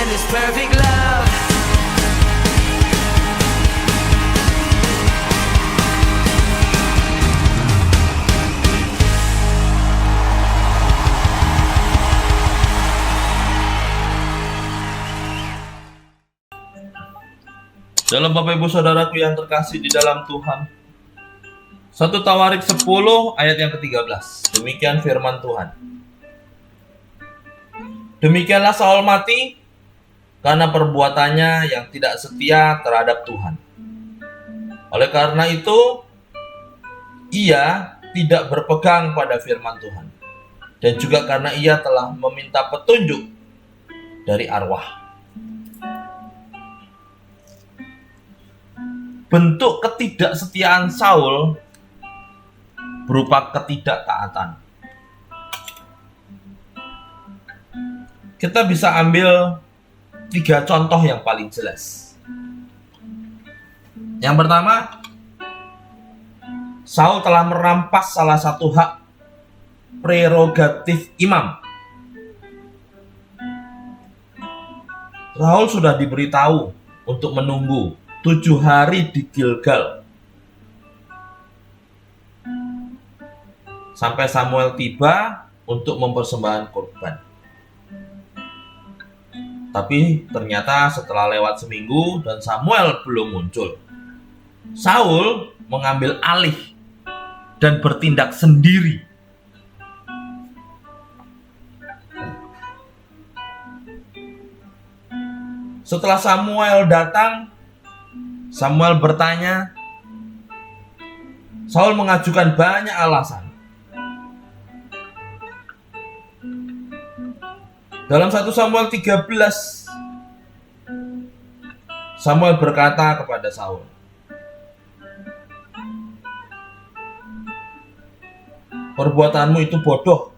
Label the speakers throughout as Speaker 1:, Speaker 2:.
Speaker 1: this perfect love.
Speaker 2: Dalam Bapak Ibu Saudaraku yang terkasih di dalam Tuhan, 1 Tawarik 10 ayat yang ke-13. Demikian firman Tuhan. Demikianlah Saul mati karena perbuatannya yang tidak setia terhadap Tuhan. Oleh karena itu, ia tidak berpegang pada firman Tuhan. Dan juga karena ia telah meminta petunjuk dari arwah. Bentuk ketidaksetiaan Saul berupa ketidaktaatan. Kita bisa ambil 3 contoh yang paling jelas. Yang pertama, Saul telah merampas salah satu hak prerogatif imam. Saul sudah diberitahu untuk menunggu 7 hari di Gilgal sampai Samuel tiba untuk mempersembahkan korban. Tapi ternyata setelah lewat seminggu dan Samuel belum muncul, Saul mengambil alih dan bertindak sendiri. Setelah Samuel datang, Samuel bertanya, Saul mengajukan banyak alasan. Dalam 1 Samuel 13, Samuel berkata kepada Saul, perbuatanmu itu bodoh.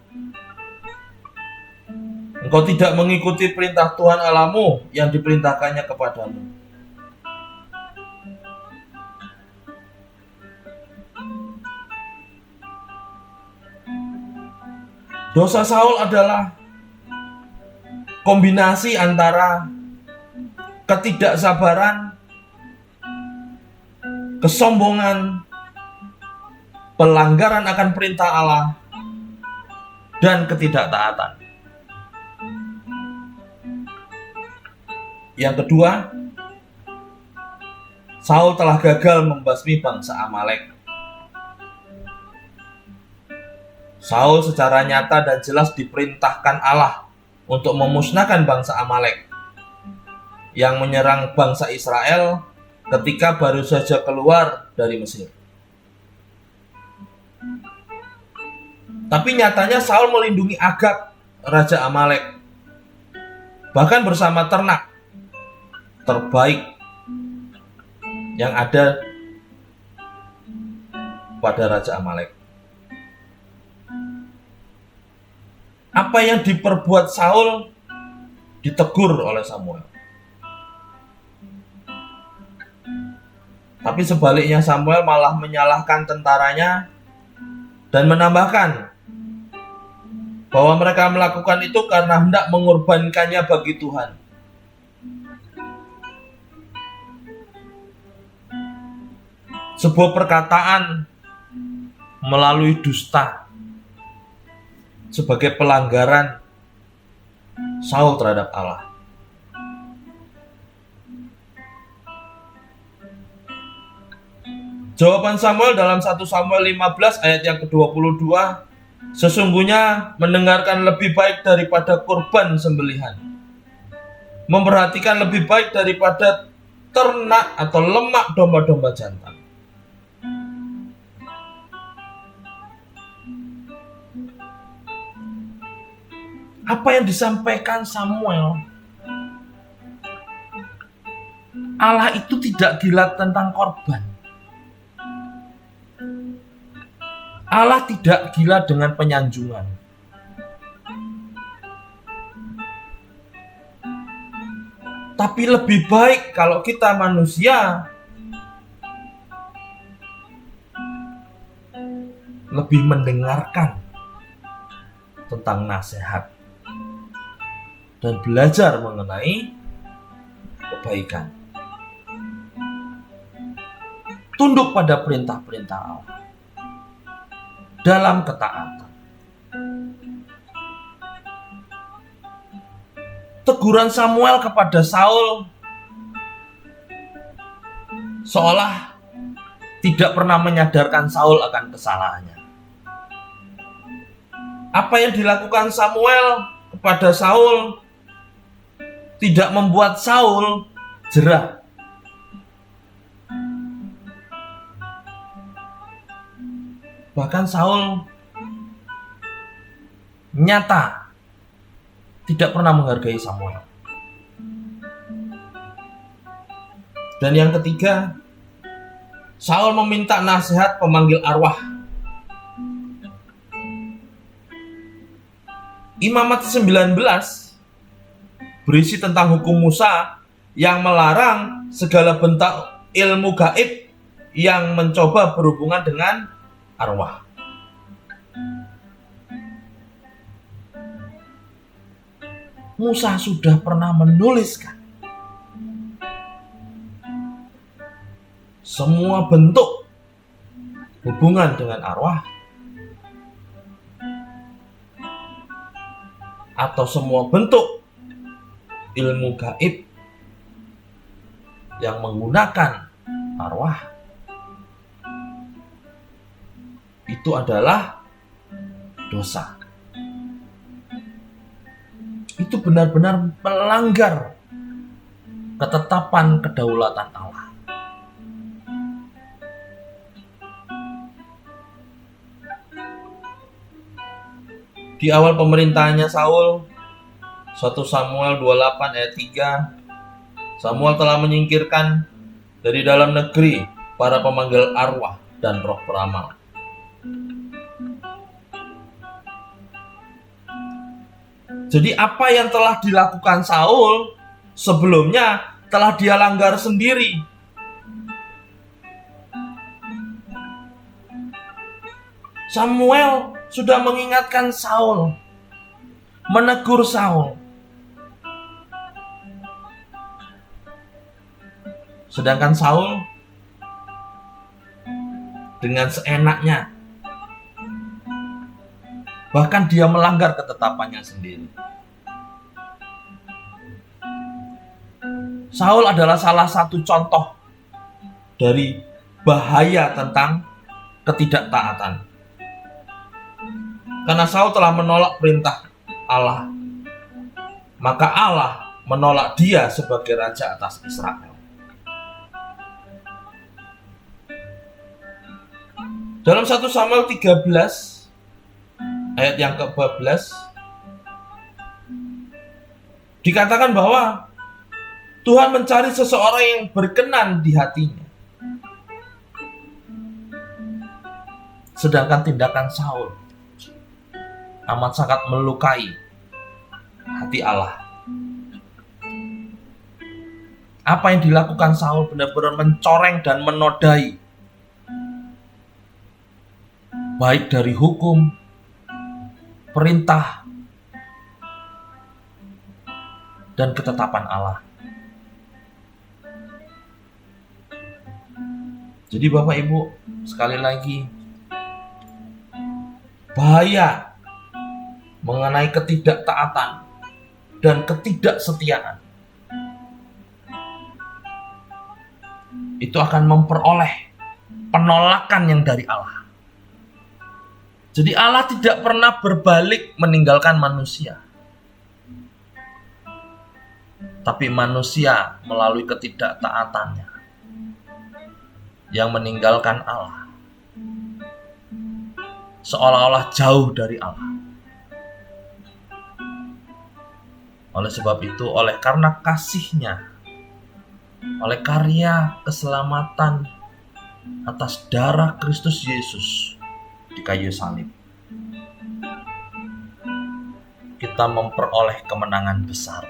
Speaker 2: Engkau tidak mengikuti perintah Tuhan Allahmu yang diperintahkannya kepadamu. Dosa Saul adalah kombinasi antara ketidaksabaran, kesombongan, pelanggaran akan perintah Allah, dan ketidaktaatan. Yang kedua, Saul telah gagal membasmi bangsa Amalek. Saul secara nyata dan jelas diperintahkan Allah untuk memusnahkan bangsa Amalek yang menyerang bangsa Israel ketika baru saja keluar dari Mesir. Tapi nyatanya Saul melindungi Agag, raja Amalek, bahkan bersama ternak terbaik yang ada pada raja Amalek. Apa yang diperbuat Saul ditegur oleh Samuel. Tapi sebaliknya Samuel malah menyalahkan tentaranya dan menambahkan bahwa mereka melakukan itu karena hendak mengorbankannya bagi Tuhan. Sebuah perkataan melalui dusta sebagai pelanggaran Saul terhadap Allah. Jawaban Samuel dalam 1 Samuel 15 ayat yang ke-22, sesungguhnya mendengarkan lebih baik daripada kurban sembelihan, memperhatikan lebih baik daripada ternak atau lemak domba-domba jantan. Apa yang disampaikan Samuel, Allah itu tidak gila tentang korban. Allah tidak gila dengan penyanjungan. Tapi lebih baik kalau kita manusia lebih mendengarkan tentang nasihat dan belajar mengenai kebaikan. Tunduk pada perintah-perintah Allah dalam ketaatan. Teguran Samuel kepada Saul seolah tidak pernah menyadarkan Saul akan kesalahannya. Apa yang dilakukan Samuel kepada Saul tidak membuat Saul jerah. Bahkan Saul nyata tidak pernah menghargai Samuel. Dan yang ketiga, Saul meminta nasihat pemanggil arwah. Imamat 19 berisi tentang hukum Musa yang melarang segala bentuk ilmu gaib yang mencoba berhubungan dengan arwah. Musa sudah pernah menuliskan semua bentuk hubungan dengan arwah atau semua bentuk ilmu gaib yang menggunakan arwah itu adalah dosa. Itu benar-benar melanggar ketetapan kedaulatan Allah. Di awal pemerintahannya Saul, 1 Samuel 28 ayat 3, Samuel telah menyingkirkan dari dalam negeri para pemanggil arwah dan roh peramal. Jadi apa yang telah dilakukan Saul sebelumnya telah dia langgar sendiri. Samuel sudah mengingatkan Saul, menegur Saul. Sedangkan Saul dengan seenaknya, bahkan dia melanggar ketetapannya sendiri. Saul adalah salah satu contoh dari bahaya tentang ketidaktaatan. Karena Saul telah menolak perintah Allah, maka Allah menolak dia sebagai raja atas Israel. Dalam 1 Samuel 13 ayat yang ke-14 dikatakan bahwa Tuhan mencari seseorang yang berkenan di hatinya. Sedangkan tindakan Saul amat sangat melukai hati Allah. Apa yang dilakukan Saul benar-benar mencoreng dan menodai baik dari hukum, perintah, dan ketetapan Allah. Jadi Bapak Ibu, sekali lagi, bahaya mengenai ketidaktaatan dan ketidaksetiaan itu akan memperoleh penolakan yang dari Allah. Jadi Allah tidak pernah berbalik meninggalkan manusia, tapi manusia melalui ketidaktaatannya yang meninggalkan Allah, seolah-olah jauh dari Allah. Oleh sebab itu, oleh karena kasih-Nya, oleh karya keselamatan atas darah Kristus Yesus di kayu salib, kita memperoleh kemenangan besar.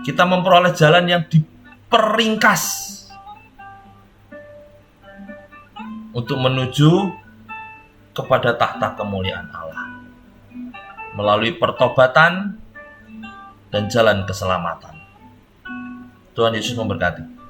Speaker 2: Kita memperoleh jalan yang diperingkas untuk menuju kepada tahta kemuliaan Allah melalui pertobatan dan jalan keselamatan. Tuhan Yesus memberkati.